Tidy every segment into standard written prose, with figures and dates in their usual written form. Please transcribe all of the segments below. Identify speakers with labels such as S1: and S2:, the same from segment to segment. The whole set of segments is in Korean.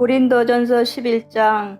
S1: 고린도전서 11장.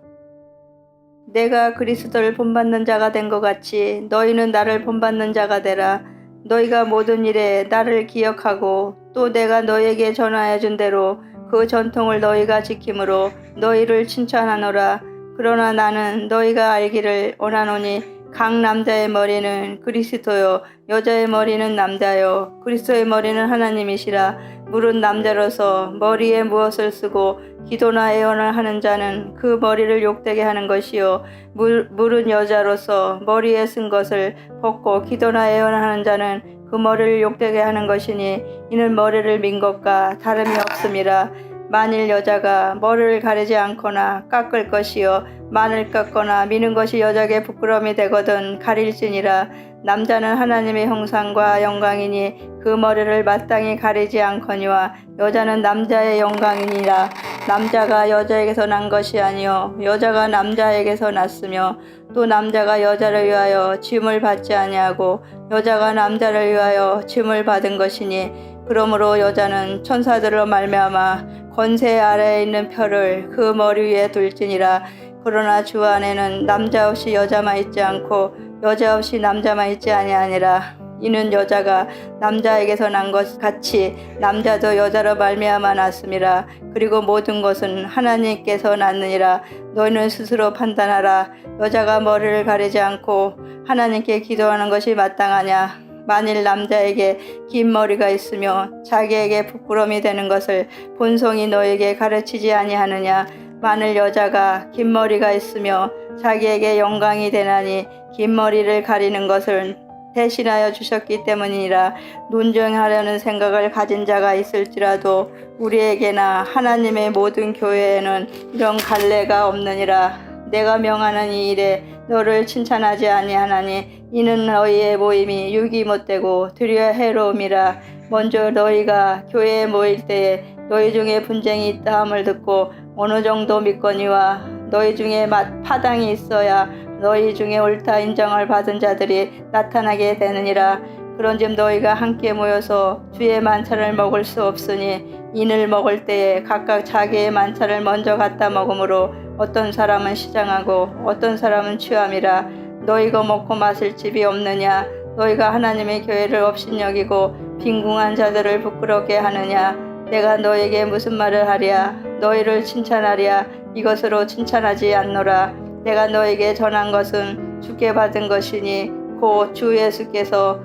S1: 내가 그리스도를 본받는 자가 된 것 같이 너희는 나를 본받는 자가 되라. 너희가 모든 일에 나를 기억하고 또 내가 너희에게 전하여 준 대로 그 전통을 너희가 지킴으로 너희를 칭찬하노라. 그러나 나는 너희가 알기를 원하노니 각 남자의 머리는 그리스도요 여자의 머리는 남자요 그리스도의 머리는 하나님이시라. 물은 남자로서 머리에 무엇을 쓰고 기도나 애원을 하는 자는 그 머리를 욕되게 하는 것이요 물은 여자로서 머리에 쓴 것을 벗고 기도나 애원을 하는 자는 그 머리를 욕되게 하는 것이니 이는 머리를 민 것과 다름이 없음이라. 만일 여자가 머리를 가리지 않거나 깎을 것이요 만을 깎거나 미는 것이 여자에게 부끄러움이 되거든 가릴지니라. 남자는 하나님의 형상과 영광이니 그 머리를 마땅히 가리지 않거니와 여자는 남자의 영광이니라. 남자가 여자에게서 난 것이 아니요 여자가 남자에게서 났으며 또 남자가 여자를 위하여 짐을 받지 아니하고 여자가 남자를 위하여 짐을 받은 것이니 그러므로 여자는 천사들로 말미암아 권세 아래에 있는 표를 그 머리 위에 둘지니라. 그러나 주 안에는 남자 없이 여자만 있지 않고 여자 없이 남자만 있지 아니하니라. 이는 여자가 남자에게서 난 것 같이 남자도 여자로 말미암아 났음이라. 그리고 모든 것은 하나님께서 났느니라. 너희는 스스로 판단하라. 여자가 머리를 가리지 않고 하나님께 기도하는 것이 마땅하냐. 만일 남자에게 긴 머리가 있으며 자기에게 부끄러움이 되는 것을 본성이 너에게 가르치지 아니하느냐. 만일 여자가 긴 머리가 있으며 자기에게 영광이 되나니 긴 머리를 가리는 것을 대신하여 주셨기 때문이라. 논증하려는 생각을 가진 자가 있을지라도 우리에게나 하나님의 모든 교회에는 이런 갈례가 없느니라. 내가 명하는 이 일에 너를 칭찬하지 아니하나니 이는 너희의 모임이 유기 못되고 드려 해로움이라. 먼저 너희가 교회에 모일 때에 너희 중에 분쟁이 있다 함을 듣고 어느 정도 믿거니와 너희 중에 파당이 있어야 너희 중에 옳다 인정을 받은 자들이 나타나게 되느니라. 그런즉 너희가 함께 모여서 주의 만찬을 먹을 수 없으니 인을 먹을 때에 각각 자기의 만찬을 먼저 갖다 먹으므로 어떤 사람은 시장하고 어떤 사람은 취함이라. 너희가 먹고 마실 집이 없느냐. 너희가 하나님의 교회를 업신여기고 빈궁한 자들을 부끄럽게 하느냐. 내가 너에게 무슨 말을 하랴. 너희를 칭찬하랴. 이것으로 칭찬하지 않노라. 내가 너에게 전한 것은 주께 받은 것이니 곧 주 예수께서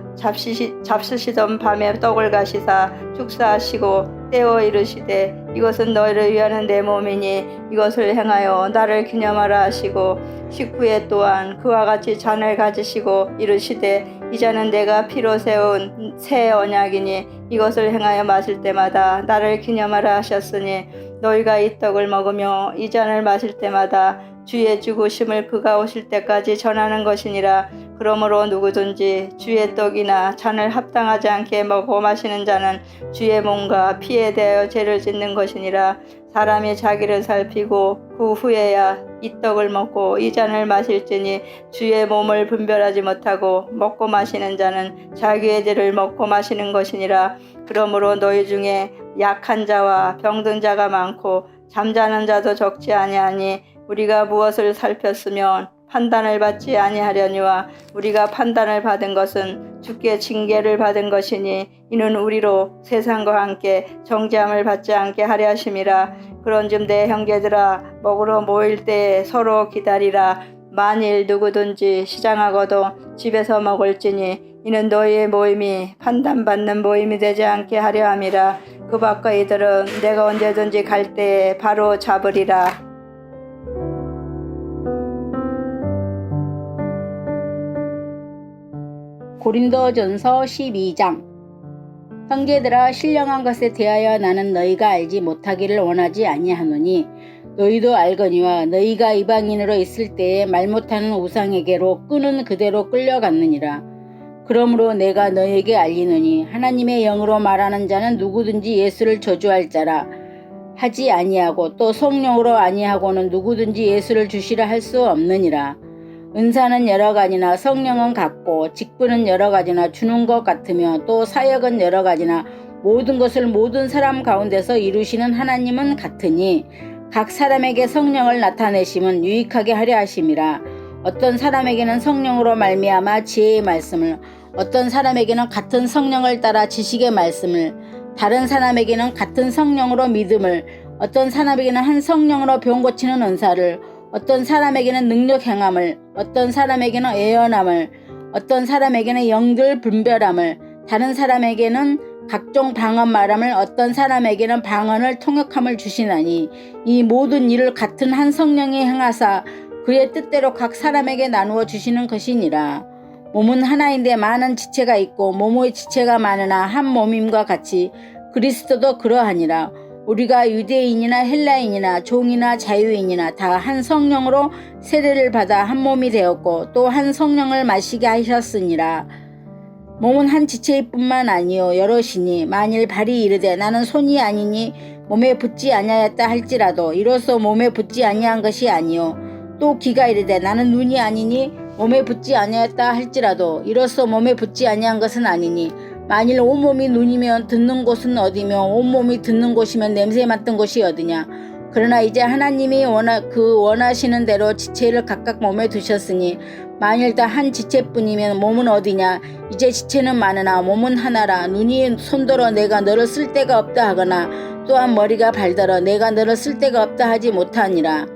S1: 잡수시던 밤에 떡을 가시사 축사하시고 떼어 이르시되 이것은 너희를 위하는 내 몸이니 이것을 행하여 나를 기념하라 하시고 식후에 또한 그와 같이 잔을 가지시고 이르시되 이 잔은 내가 피로 세운 새 언약이니 이것을 행하여 마실 때마다 나를 기념하라 하셨으니 너희가 이 떡을 먹으며 이 잔을 마실 때마다 주의 죽으심을 그가 오실 때까지 전하는 것이니라. 그러므로 누구든지 주의 떡이나 잔을 합당하지 않게 먹고 마시는 자는 주의 몸과 피에 대하여 죄를 짓는 것이니라. 사람이 자기를 살피고 그 후에야 이 떡을 먹고 이 잔을 마실지니 주의 몸을 분별하지 못하고 먹고 마시는 자는 자기의 죄를 먹고 마시는 것이니라. 그러므로 너희 중에 약한 자와 병든 자가 많고 잠자는 자도 적지 아니하니 우리가 무엇을 살폈으면 판단을 받지 아니하려니와 우리가 판단을 받은 것은 주께 징계를 받은 것이니 이는 우리로 세상과 함께 정죄함을 받지 않게 하려 하심이라. 그런즉 내 형제들아 먹으러 모일 때에 서로 기다리라. 만일 누구든지 시장하고도 집에서 먹을지니 이는 너희의 모임이 판단받는 모임이 되지 않게 하려 함이라. 그 밖의 이들은 내가 언제든지 갈 때에 바로 잡으리라.
S2: 고린도전서 12장. 형제들아 신령한 것에 대하여 나는 너희가 알지 못하기를 원하지 아니하노니 너희도 알거니와 너희가 이방인으로 있을 때에 말 못하는 우상에게로 끄는 그대로 끌려갔느니라. 그러므로 내가 너희에게 알리노니 하나님의 영으로 말하는 자는 누구든지 예수를 저주할 자라 하지 아니하고 또 성령으로 아니하고는 누구든지 예수를 주시라 할 수 없느니라. 은사는 여러 가지나 성령은 같고 직분은 여러 가지나 주는 것 같으며 또 사역은 여러 가지나 모든 것을 모든 사람 가운데서 이루시는 하나님은 같으니 각 사람에게 성령을 나타내심은 유익하게 하려 하심이라. 어떤 사람에게는 성령으로 말미암아 지혜의 말씀을, 어떤 사람에게는 같은 성령을 따라 지식의 말씀을, 다른 사람에게는 같은 성령으로 믿음을, 어떤 사람에게는 한 성령으로 병 고치는 은사를, 어떤 사람에게는 능력 행함을, 어떤 사람에게는 예언함을, 어떤 사람에게는 영들 분별함을, 다른 사람에게는 각종 방언 말함을, 어떤 사람에게는 방언을 통역함을 주시나니 이 모든 일을 같은 한 성령이 행하사 그의 뜻대로 각 사람에게 나누어 주시는 것이니라. 몸은 하나인데 많은 지체가 있고 몸의 지체가 많으나 한 몸임과 같이 그리스도도 그러하니라. 우리가 유대인이나 헬라인이나 종이나 자유인이나 다 한 성령으로 세례를 받아 한 몸이 되었고 또 한 성령을 마시게 하셨으니라. 몸은 한 지체일 뿐만 아니요 여럿이니 만일 발이 이르되 나는 손이 아니니 몸에 붙지 아니하였다 할지라도 이로써 몸에 붙지 아니한 것이 아니요 또 귀가 이르되 나는 눈이 아니니 몸에 붙지 아니하였다 할지라도 이로써 몸에 붙지 아니한 것은 아니니 만일 온몸이 눈이면 듣는 곳은 어디며 온몸이 듣는 곳이면 냄새 맡은 곳이 어디냐. 그러나 이제 하나님이 원하시는 대로 지체를 각각 몸에 두셨으니 만일 다 한 지체뿐이면 몸은 어디냐. 이제 지체는 많으나 몸은 하나라. 눈이 손더러 내가 너를 쓸 데가 없다 하거나 또한 머리가 발더러 내가 너를 쓸 데가 없다 하지 못하니라.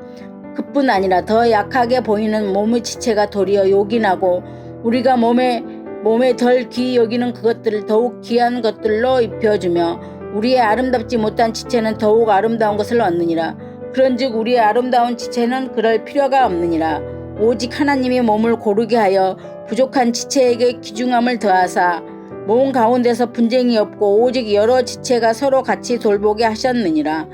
S2: 그뿐 아니라 더 약하게 보이는 몸의 지체가 도리어 요긴하고 우리가 몸에 덜 귀히 여기는 그것들을 더욱 귀한 것들로 입혀주며 우리의 아름답지 못한 지체는 더욱 아름다운 것을 얻느니라. 그런즉 우리의 아름다운 지체는 그럴 필요가 없느니라. 오직 하나님이 몸을 고르게 하여 부족한 지체에게 귀중함을 더하사 몸 가운데서 분쟁이 없고 오직 여러 지체가 서로 같이 돌보게 하셨느니라.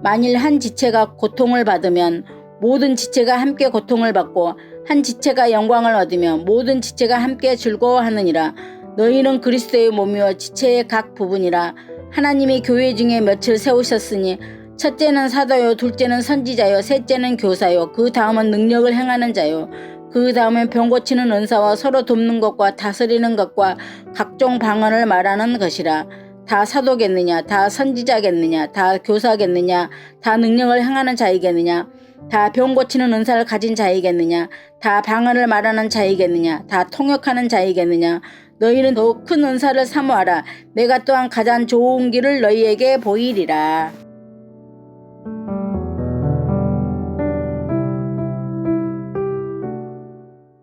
S2: 만일 한 지체가 고통을 받으면 모든 지체가 함께 고통을 받고 한 지체가 영광을 얻으며 모든 지체가 함께 즐거워하느니라. 너희는 그리스도의 몸이요 지체의 각 부분이라. 하나님이 교회 중에 몇을 세우셨으니 첫째는 사도요 둘째는 선지자요 셋째는 교사요 그 다음은 능력을 행하는 자요 그 다음은 병 고치는 은사와 서로 돕는 것과 다스리는 것과 각종 방언을 말하는 것이라. 다 사도겠느냐 다 선지자겠느냐 다 교사겠느냐 다 능력을 행하는 자이겠느냐 다 병 고치는 은사를 가진 자이겠느냐 다 방언을 말하는 자이겠느냐 다 통역하는 자이겠느냐. 너희는 더욱 큰 은사를 사모하라. 내가 또한 가장 좋은 길을 너희에게 보이리라.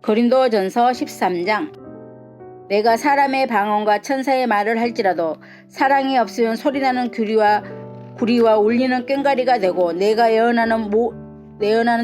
S2: 고린도전서 13장. 내가 사람의 방언과 천사의 말을 할지라도 사랑이 없으면 소리나는 구리와 울리는 꽹과리가 되고 내가 예언하는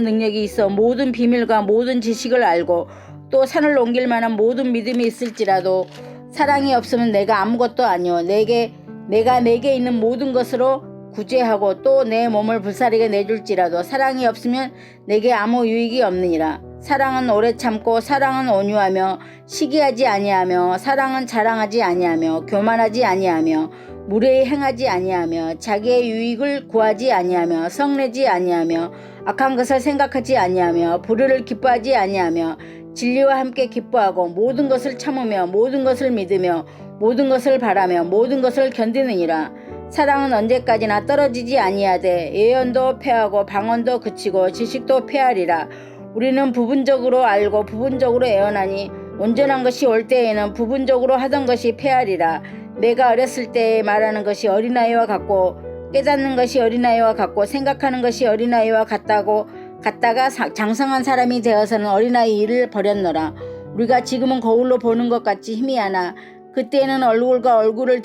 S2: 능력이 있어 모든 비밀과 모든 지식을 알고 또 산을 옮길 만한 모든 믿음이 있을지라도 사랑이 없으면 내가 아무것도 아니요 내가 내게 있는 모든 것으로 구제하고 또 내 몸을 불사르게 내줄지라도 사랑이 없으면 내게 아무 유익이 없느니라. 사랑은 오래 참고 사랑은 온유하며 시기하지 아니하며 사랑은 자랑하지 아니하며 교만하지 아니하며 무례히 행하지 아니하며 자기의 유익을 구하지 아니하며 성내지 아니하며 악한 것을 생각하지 아니하며 불의를 기뻐하지 아니하며 진리와 함께 기뻐하고 모든 것을 참으며 모든 것을 믿으며 모든 것을 바라며 모든 것을 견디느니라. 사랑은 언제까지나 떨어지지 아니하되 예언도 패하고 방언도 그치고 지식도 패하리라. 우리는 부분적으로 알고 부분적으로 예언하니 온전한 것이 올 때에는 부분적으로 하던 것이 패하리라. 내가 어렸을 때 말하는 것이 어린아이와 같고 깨닫는 것이 어린아이와 같고 생각하는 것이 어린아이와 같다가 장성한 사람이 되어서는 어린아이 일을 버렸노라. 우리가 지금은 거울로 보는 것 같이 희미하나 그때는 얼굴과 얼굴을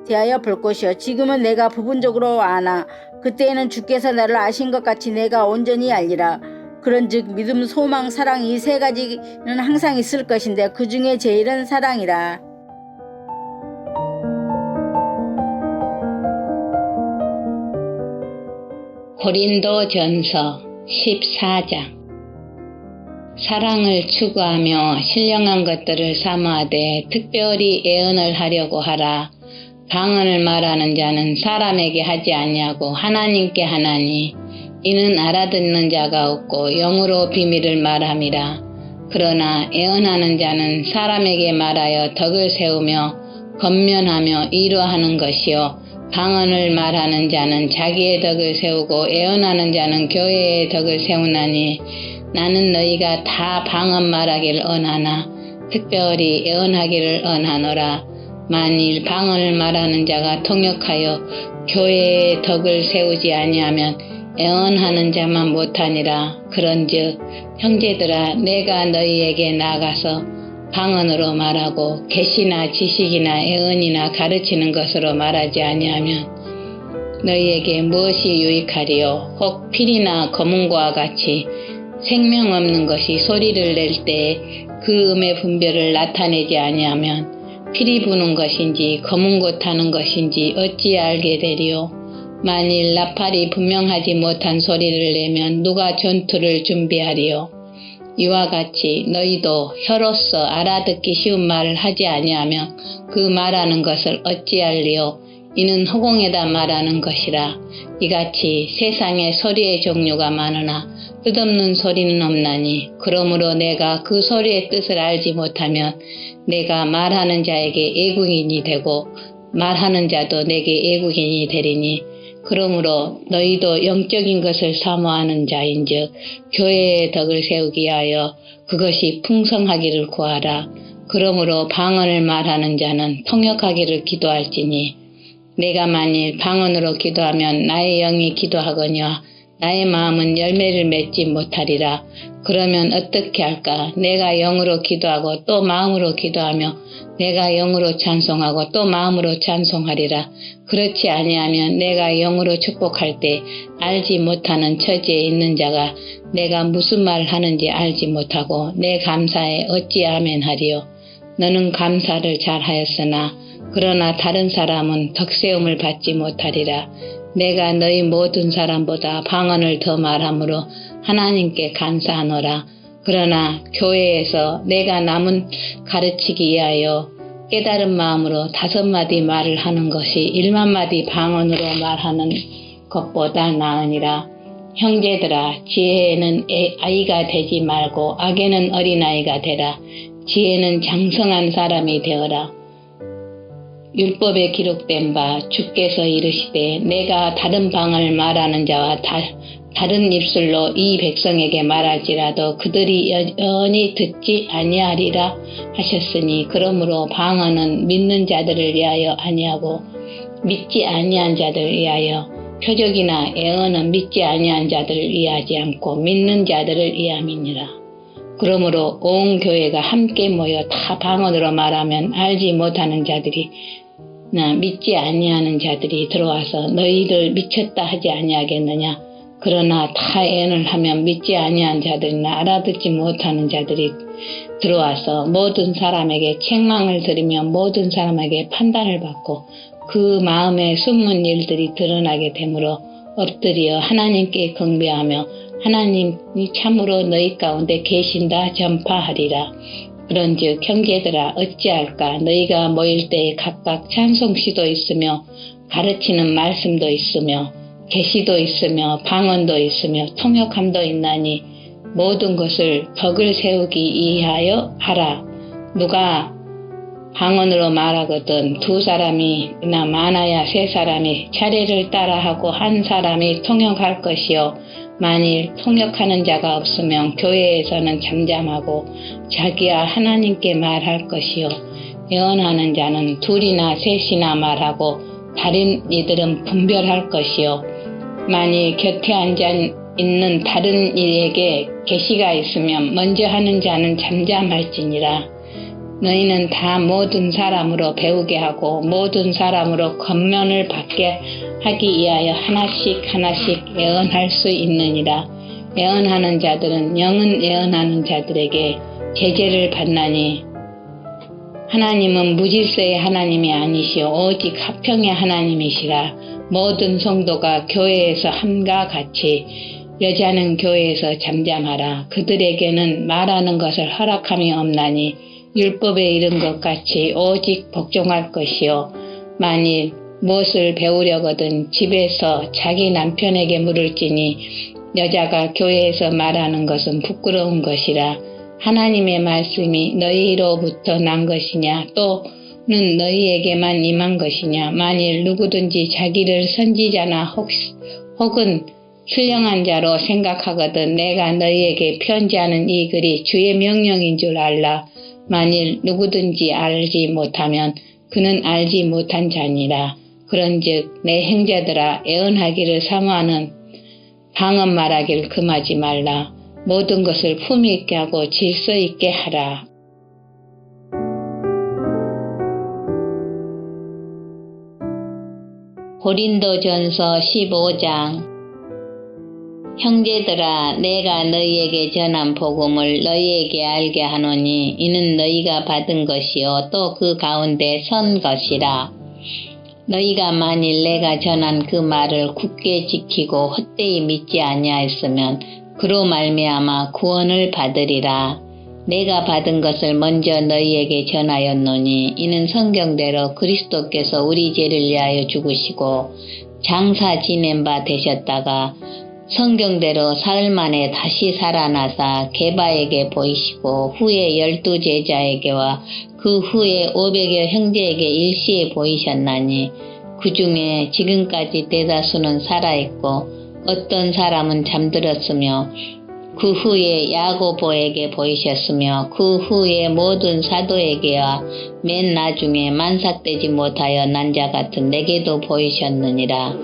S2: 대하여 볼 것이요 지금은 내가 부분적으로 아나 그때에는 주께서 나를 아신 것 같이 내가 온전히 알리라. 그런즉 믿음 소망 사랑 이 세 가지는 항상 있을 것인데 그 중에 제일은 사랑이라.
S3: 고린도전서 14장. 사랑을 추구하며 신령한 것들을 사모하되 특별히 예언을 하려고 하라. 방언을 말하는 자는 사람에게 하지 아니하고 하나님께 하나니 이는 알아듣는 자가 없고 영으로 비밀을 말함이라. 그러나 예언하는 자는 사람에게 말하여 덕을 세우며 건면하며 위로하는 것이요 방언을 말하는 자는 자기의 덕을 세우고 애언하는 자는 교회의 덕을 세우나니 나는 너희가 다 방언 말하기를 언하나 특별히 애언하기를 언하노라. 만일 방언을 말하는 자가 통역하여 교회의 덕을 세우지 아니하면 애언하는 자만 못하니라. 그런즉 형제들아, 내가 너희에게 나가서 방언으로 말하고 계시나 지식이나 애언이나 가르치는 것으로 말하지 아니하면 너희에게 무엇이 유익하리요? 혹 필이나 검은고와 같이 생명 없는 것이 소리를 낼 때 그 음의 분별을 나타내지 아니하면 필이 부는 것인지 검은고 타는 것인지 어찌 알게 되리요? 만일 나팔이 분명하지 못한 소리를 내면 누가 전투를 준비하리요? 이와 같이 너희도 혀로서 알아듣기 쉬운 말을 하지 아니하면 그 말하는 것을 어찌 알리요? 이는 허공에다 말하는 것이라. 이같이 세상에 소리의 종류가 많으나 뜻없는 소리는 없나니 그러므로 내가 그 소리의 뜻을 알지 못하면 내가 말하는 자에게 애국인이 되고 말하는 자도 내게 애국인이 되리니 그러므로 너희도 영적인 것을 사모하는 자인즉 교회의 덕을 세우기 위하여 그것이 풍성하기를 구하라. 그러므로 방언을 말하는 자는 통역하기를 기도할지니 내가 만일 방언으로 기도하면 나의 영이 기도하거니와 나의 마음은 열매를 맺지 못하리라. 그러면 어떻게 할까? 내가 영으로 기도하고 또 마음으로 기도하며 내가 영으로 찬송하고 또 마음으로 찬송하리라. 그렇지 아니하면 내가 영으로 축복할 때 알지 못하는 처지에 있는 자가 내가 무슨 말을 하는지 알지 못하고 내 감사에 어찌 아멘하리요? 너는 감사를 잘하였으나 그러나 다른 사람은 덕세움을 받지 못하리라. 내가 너희 모든 사람보다 방언을 더 말함으로 하나님께 감사하노라. 그러나 교회에서 내가 남은 가르치기 위하여 깨달은 마음으로 5마디 말을 하는 것이 1만마디 방언으로 말하는 것보다 나으니라. 형제들아, 지혜에는 아이가 되지 말고 악에는 어린아이가 되라. 지혜는 장성한 사람이 되어라. 율법에 기록된 바 주께서 이르시되 내가 다른 방언을 말하는 자와 다른 입술로 이 백성에게 말할지라도 그들이 여전히 듣지 아니하리라 하셨으니 그러므로 방언은 믿는 자들을 위하여 아니하고 믿지 아니한 자들을 위하여 표적이나 애언은 믿지 아니한 자들을 위하지 않고 믿는 자들을 위함이니라. 그러므로 온 교회가 함께 모여 다 방언으로 말하면 알지 못하는 자들이 믿지 아니하는 자들이 들어와서 너희들 미쳤다 하지 아니하겠느냐. 그러나 다 애언을 하면 믿지 아니한 자들이나 알아듣지 못하는 자들이 들어와서 모든 사람에게 책망을 들으며 모든 사람에게 판단을 받고 그 마음에 숨은 일들이 드러나게 되므로 엎드려 하나님께 경배하며 하나님이 참으로 너희 가운데 계신다 전파하리라. 그런즉 형제들아, 어찌할까? 너희가 모일 때에 각각 찬송시도 있으며 가르치는 말씀도 있으며 계시도 있으며 방언도 있으며 통역함도 있나니 모든 것을 덕을 세우기 위하여 하라. 누가 방언으로 말하거든 2사람이나 많아야 3사람이 차례를 따라하고 한 사람이 통역할 것이요. 만일 통역하는 자가 없으면 교회에서는 잠잠하고 자기야 하나님께 말할 것이요. 애언하는 자는 2이나 3이나 말하고 다른 이들은 분별할 것이요. 만일 곁에 앉아 있는 다른 이에게 계시가 있으면 먼저 하는 자는 잠잠할지니라. 너희는 다 모든 사람으로 배우게 하고 모든 사람으로 권면을 받게 하기 위하여 하나씩 애언할 수 있느니라. 애언하는 자들은 영은 애언하는 자들에게 제재를 받나니 하나님은 무질서의 하나님이 아니시오 오직 화평의 하나님이시라. 모든 성도가 교회에서 함과 같이 여자는 교회에서 잠잠하라. 그들에게는 말하는 것을 허락함이 없나니 율법에 이른 것 같이 오직 복종할 것이요. 만일 무엇을 배우려거든 집에서 자기 남편에게 물을지니 여자가 교회에서 말하는 것은 부끄러운 것이라. 하나님의 말씀이 너희로부터 난 것이냐 또 너희에게만 임한 것이냐? 만일 누구든지 자기를 선지자나 혹은 신령한 자로 생각하거든 내가 너희에게 편지하는 이 글이 주의 명령인 줄 알라. 만일 누구든지 알지 못하면 그는 알지 못한 자니라. 그런즉 내 형제들아 애언하기를 사모하는 방언 말하기를 금하지 말라. 모든 것을 품위 있게 하고 질서 있게 하라. 고린도전서 15장. 형제들아 내가 너희에게 전한 복음을 너희에게 알게 하노니 이는 너희가 받은 것이요 또 그 가운데 선 것이라. 너희가 만일 내가 전한 그 말을 굳게 지키고 헛되이 믿지 아니하였으면 그로 말미암아 구원을 받으리라. 내가 받은 것을 먼저 너희에게 전하였노니 이는 성경대로 그리스도께서 우리 죄를 위하여 죽으시고 장사 지낸 바 되셨다가 성경대로 사흘 만에 다시 살아나사 게바에게 보이시고 후에 12 제자에게와 그 후에 500여 형제에게 일시에 보이셨나니 그 중에 지금까지 대다수는 살아있고 어떤 사람은 잠들었으며 그 후에 야고보에게 보이셨으며 그 후에 모든 사도에게와 맨 나중에 만삭되지 못하여 난 자 같은 내게도 보이셨느니라.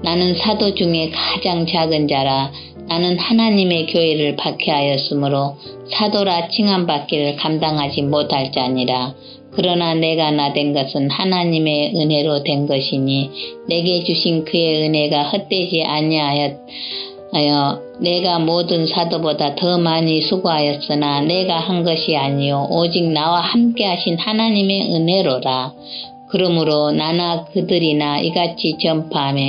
S3: 나는 사도 중에 가장 작은 자라. 나는 하나님의 교회를 박해하였으므로 사도라 칭함받기를 감당하지 못할 자니라. 그러나 내가 나된 것은 하나님의 은혜로 된 것이니 내게 주신 그의 은혜가 헛되지 아니하여 내가 모든 사도보다 더 많이 수고하였으나 내가 한 것이 아니요 오직 나와 함께 하신 하나님의 은혜로라. 그러므로 나나 그들이나 이같이 전파하며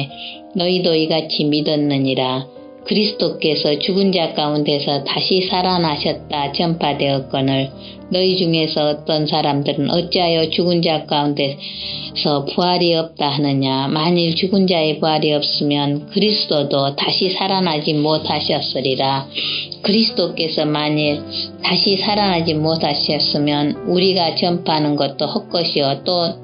S3: 너희도 이같이 믿었느니라. 그리스도께서 죽은 자 가운데서 다시 살아나셨다 전파되었거늘 너희 중에서 어떤 사람들은 어찌하여 죽은 자 가운데서 부활이 없다 하느냐. 만일 죽은 자의 부활이 없으면 그리스도도 다시 살아나지 못하셨으리라. 그리스도께서 만일 다시 살아나지 못하셨으면 우리가 전파하는 것도 헛것이요 또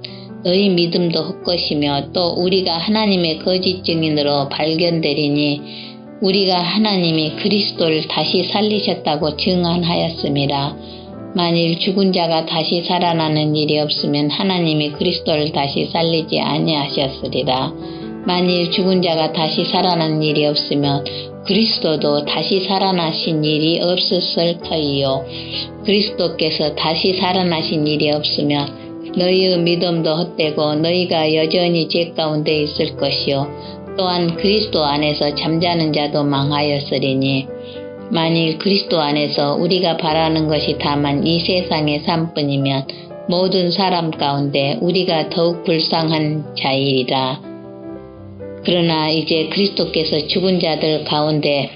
S3: 너희 믿음도 헛것이며 또 우리가 하나님의 거짓 증인으로 발견되리니 우리가 하나님이 그리스도를 다시 살리셨다고 증언하였음이라. 만일 죽은 자가 다시 살아나는 일이 없으면 하나님이 그리스도를 다시 살리지 아니하셨으리라. 만일 죽은 자가 다시 살아나는 일이 없으면 그리스도도 다시 살아나신 일이 없었을 터이요. 그리스도께서 다시 살아나신 일이 없으면 너희의 믿음도 헛되고 너희가 여전히 죄 가운데 있을 것이요 또한 그리스도 안에서 잠자는 자도 망하였으리니 만일 그리스도 안에서 우리가 바라는 것이 다만 이 세상의 삶뿐이면 모든 사람 가운데 우리가 더욱 불쌍한 자이리라. 그러나 이제 그리스도께서 죽은 자들 가운데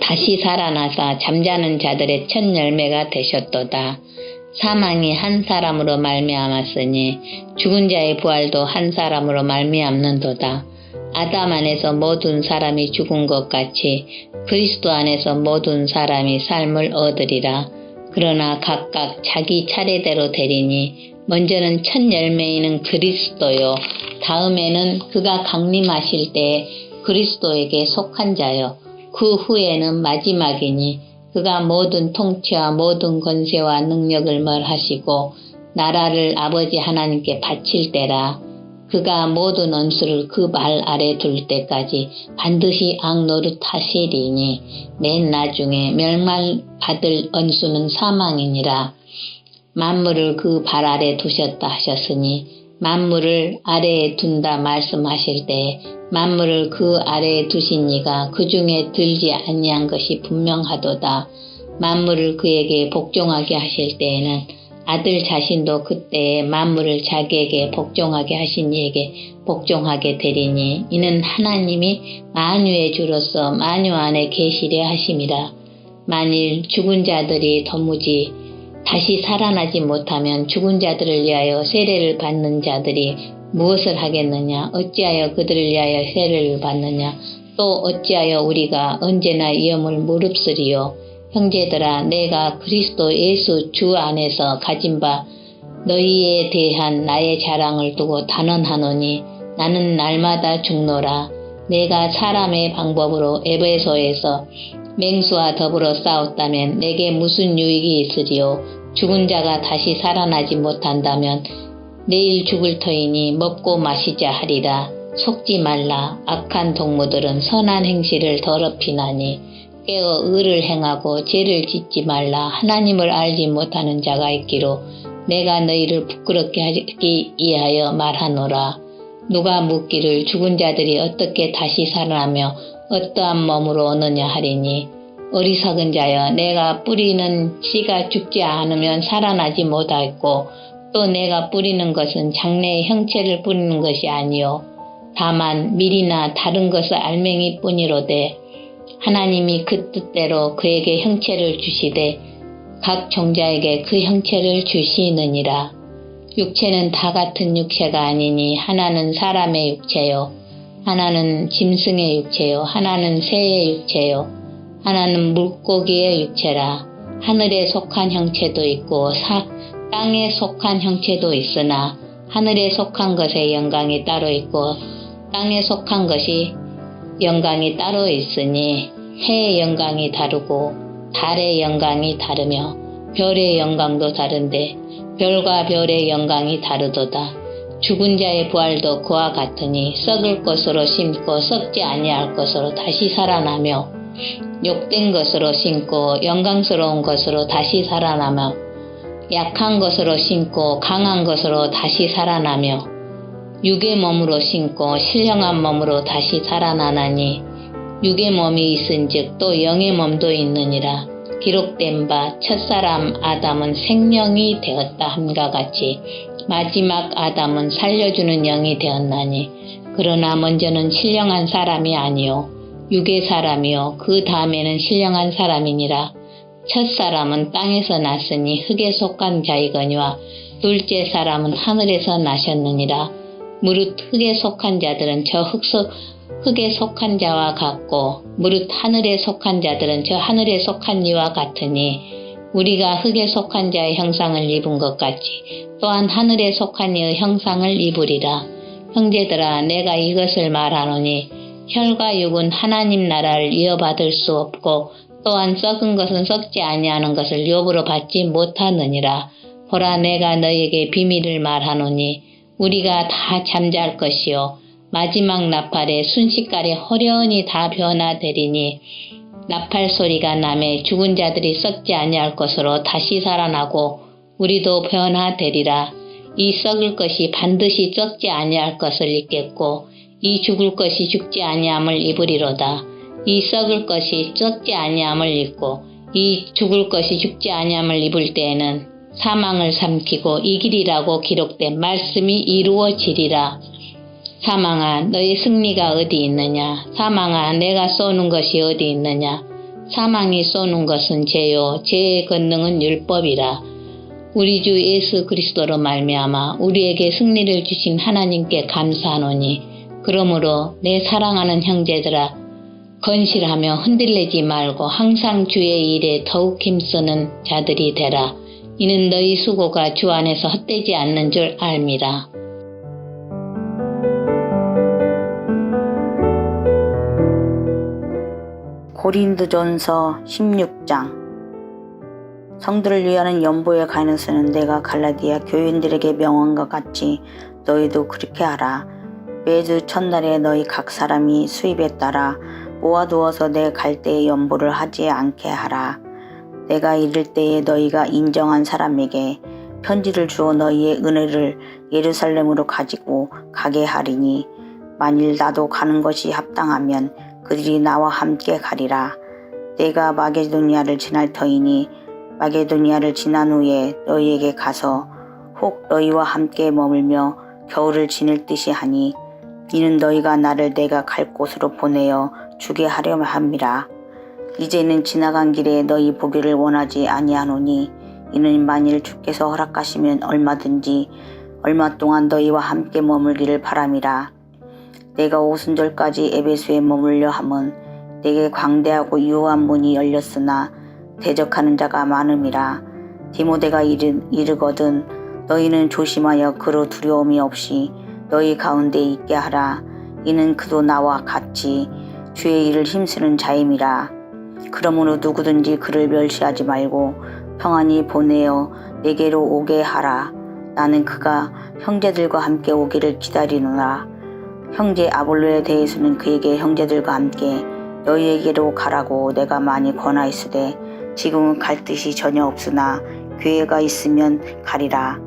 S3: 다시 살아나사 잠자는 자들의 첫 열매가 되셨도다. 사망이 한 사람으로 말미암았으니 죽은 자의 부활도 한 사람으로 말미암는도다. 아담 안에서 모든 사람이 죽은 것 같이 그리스도 안에서 모든 사람이 삶을 얻으리라. 그러나 각각 자기 차례대로 되리니 먼저는 첫 열매이는 그리스도요 다음에는 그가 강림하실 때에 그리스도에게 속한 자요 그 후에는 마지막이니 그가 모든 통치와 모든 권세와 능력을 멸하시고 나라를 아버지 하나님께 바칠 때라. 그가 모든 원수를 그 발 아래 둘 때까지 반드시 악노릇하시리니 맨 나중에 멸망받을 원수는 사망이니라. 만물을 그 발 아래 두셨다 하셨으니 만물을 아래에 둔다 말씀하실 때 만물을 그 아래에 두신 이가 그 중에 들지 아니한 것이 분명하도다. 만물을 그에게 복종하게 하실 때에는 아들 자신도 그때에 만물을 자기에게 복종하게 하신 이에게 복종하게 되리니 이는 하나님이 만유의 주로서 만유 안에 계시려 하심이라. 만일 죽은 자들이 도무지 다시 살아나지 못하면 죽은 자들을 위하여 세례를 받는 자들이 무엇을 하겠느냐? 어찌하여 그들을 위하여 세례를 받느냐? 또 어찌하여 우리가 언제나 위험을 무릅쓰리요? 형제들아 내가 그리스도 예수 주 안에서 가진 바 너희에 대한 나의 자랑을 두고 단언하노니 나는 날마다 죽노라. 내가 사람의 방법으로 에베소에서 맹수와 더불어 싸웠다면 내게 무슨 유익이 있으리요. 죽은 자가 다시 살아나지 못한다면 내일 죽을 터이니 먹고 마시자 하리라. 속지 말라. 악한 동무들은 선한 행실을 더럽히나니 깨어 의를 행하고 죄를 짓지 말라. 하나님을 알지 못하는 자가 있기로 내가 너희를 부끄럽게 하기 위하여 말하노라. 누가 묻기를 죽은 자들이 어떻게 다시 살아나며 어떠한 몸으로 오느냐 하리니 어리석은 자여, 내가 뿌리는 씨가 죽지 않으면 살아나지 못하겠고 또 내가 뿌리는 것은 장래의 형체를 뿌리는 것이 아니요 다만 밀이나 다른 것을 알맹이 뿐이로되 하나님이 그 뜻대로 그에게 형체를 주시되 각 종자에게 그 형체를 주시느니라. 육체는 다 같은 육체가 아니니 하나는 사람의 육체요, 하나는 짐승의 육체요, 하나는 새의 육체요, 하나는 물고기의 육체라. 하늘에 속한 형체도 있고 땅에 속한 형체도 있으나 하늘에 속한 것의 영광이 따로 있고 땅에 속한 것이 영광이 따로 있으니 해의 영광이 다르고 달의 영광이 다르며 별의 영광도 다른데 별과 별의 영광이 다르도다. 죽은 자의 부활도 그와 같으니 썩을 것으로 심고 썩지 아니할 것으로 다시 살아나며 욕된 것으로 심고 영광스러운 것으로 다시 살아나며 약한 것으로 심고 강한 것으로 다시 살아나며 육의 몸으로 심고 신령한 몸으로 다시 살아나나니 육의 몸이 있은즉 또 영의 몸도 있느니라. 기록된 바 첫사람 아담은 생명이 되었다 함과 같이 마지막 아담은 살려주는 영이 되었나니 그러나 먼저는 신령한 사람이 아니요 육의 사람이요 그 다음에는 신령한 사람이니라. 첫사람은 땅에서 났으니 흙에 속한 자이거니와 둘째 사람은 하늘에서 나셨느니라. 무릇 흙에 속한 자들은 저 흙에 속한 자와 같고 무릇 하늘에 속한 자들은 저 하늘에 속한 이와 같으니 우리가 흙에 속한 자의 형상을 입은 것 같이 또한 하늘에 속한 이의 형상을 입으리라. 형제들아, 내가 이것을 말하노니 혈과 육은 하나님 나라를 이어받을 수 없고 또한 썩은 것은 썩지 아니하는 것을 유업으로 받지 못하느니라. 보라, 내가 너희에게 비밀을 말하노니 우리가 다 잠잘 것이요 마지막 나팔에 순식간에 호련히 다 변화되리니 나팔 소리가 나매 죽은 자들이 썩지 아니할 것으로 다시 살아나고 우리도 변화되리라. 이 썩을 것이 반드시 썩지 아니할 것을 입겠고 이 죽을 것이 죽지 아니함을 입으리로다. 이 썩을 것이 썩지 아니함을 입고 이 죽을 것이 죽지 아니함을 입을 때에는 사망을 삼키고 이기리라고 기록된 말씀이 이루어지리라. 사망아, 너의 승리가 어디 있느냐? 사망아, 내가 쏘는 것이 어디 있느냐? 사망이 쏘는 것은 죄요 죄의 권능은 율법이라. 우리 주 예수 그리스도로 말미암아 우리에게 승리를 주신 하나님께 감사하노니 그러므로 내 사랑하는 형제들아, 건실하며 흔들리지 말고 항상 주의 일에 더욱 힘쓰는 자들이 되라. 이는 너희 수고가 주 안에서 헛되지 않는 줄 알미라.
S4: 고린도전서 16장. 성들을 위하는 연보의 가인을 내가 갈라디아 교인들에게 명한 것 같이 너희도 그렇게 하라. 매주 첫날에 너희 각 사람이 수입에 따라 모아두어서 내 갈 때에 연보를 하지 않게 하라. 내가 이를 때에 너희가 인정한 사람에게 편지를 주어 너희의 은혜를 예루살렘으로 가지고 가게 하리니 만일 나도 가는 것이 합당하면 그들이 나와 함께 가리라. 내가 마게도니아를 지날 터이니 마게도니아를 지난 후에 너희에게 가서 혹 너희와 함께 머물며 겨울을 지낼 듯이 하니 이는 너희가 나를 내가 갈 곳으로 보내어 주게 하려 함이라. 이제는 지나간 길에 너희 보기를 원하지 아니하노니 이는 만일 주께서 허락하시면 얼마든지 얼마 동안 너희와 함께 머물기를 바람이라. 내가 오순절까지 에베소에 머물려 함은 내게 광대하고 유효한 문이 열렸으나 대적하는 자가 많음이라. 디모데가 이르거든 너희는 조심하여 그로 두려움이 없이 너희 가운데 있게 하라. 이는 그도 나와 같이 주의 일을 힘쓰는 자임이라. 그러므로 누구든지 그를 멸시하지 말고 평안히 보내어 내게로 오게 하라. 나는 그가 형제들과 함께 오기를 기다리노라. 형제 아볼로에 대해서는 그에게 형제들과 함께 너희에게로 가라고 내가 많이 권하였으되 지금은 갈 뜻이 전혀 없으나 기회가 있으면 가리라.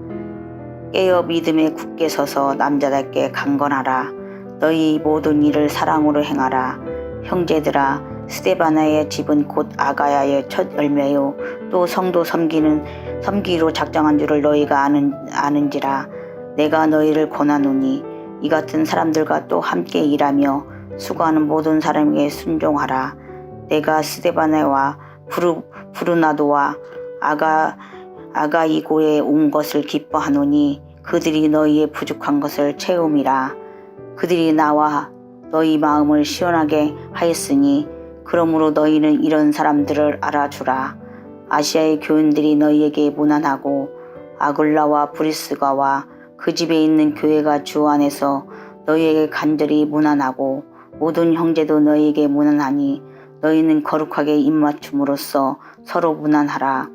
S4: 깨어 믿음에 굳게 서서 남자답게 강건하라. 너희 모든 일을 사랑으로 행하라. 형제들아, 스데바나의 집은 곧 아가야의 첫 열매요 또 성도 섬기로 작정한 줄을 너희가 아는지라. 내가 너희를 권하노니 이 같은 사람들과 또 함께 일하며 수고하는 모든 사람에게 순종하라. 내가 스데바나와 부르나도와 아가이고에 온 것을 기뻐하노니 그들이 너희의 부족한 것을 채움이라. 그들이 나와 너희 마음을 시원하게 하였으니 그러므로 너희는 이런 사람들을 알아주라. 아시아의 교인들이 너희에게 무난하고 아굴라와 브리스가와 그 집에 있는 교회가 주 안에서 너희에게 간절히 무난하고 모든 형제도 너희에게 무난하니 너희는 거룩하게 입맞춤으로써 서로 무난하라.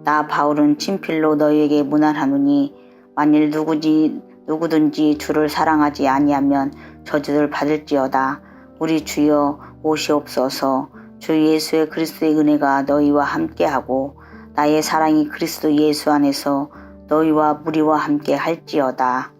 S4: 나 바울은 친필로 너희에게 무난하노니 만일 누구든지 주를 사랑하지 아니하면 저주를 받을지어다. 우리 주여 오시옵소서. 주 예수의 그리스도의 은혜가 너희와 함께하고 나의 사랑이 그리스도 예수 안에서 너희와 무리와 함께 할지어다.